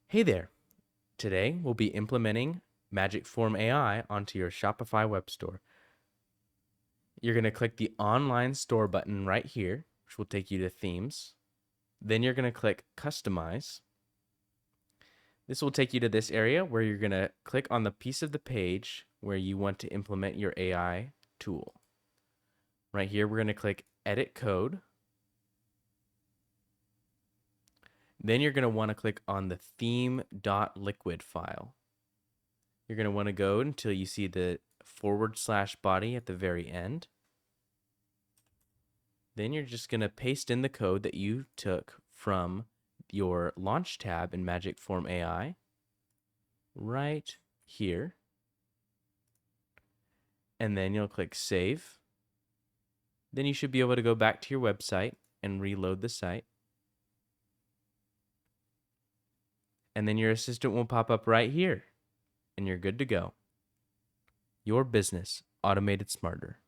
Hey there. Today we'll be implementing Magic Form AI onto your Shopify web store. You're going to click the online store button right here, which will take you to themes. Then you're going to click customize. This will take you to this area where you're going to click on the piece of the page where you want to implement your AI tool. Right here, we're going to click edit code. Then you're going to want to click on the theme.liquid file. You're going to want to go until you see the /body at the very end. Then you're just going to paste in the code that you took from your launch tab in Magic Form AI right here. And then you'll click save. Then you should be able to go back to your website and reload the site. And then your assistant will pop up right here and you're good to go. Your business automated smarter.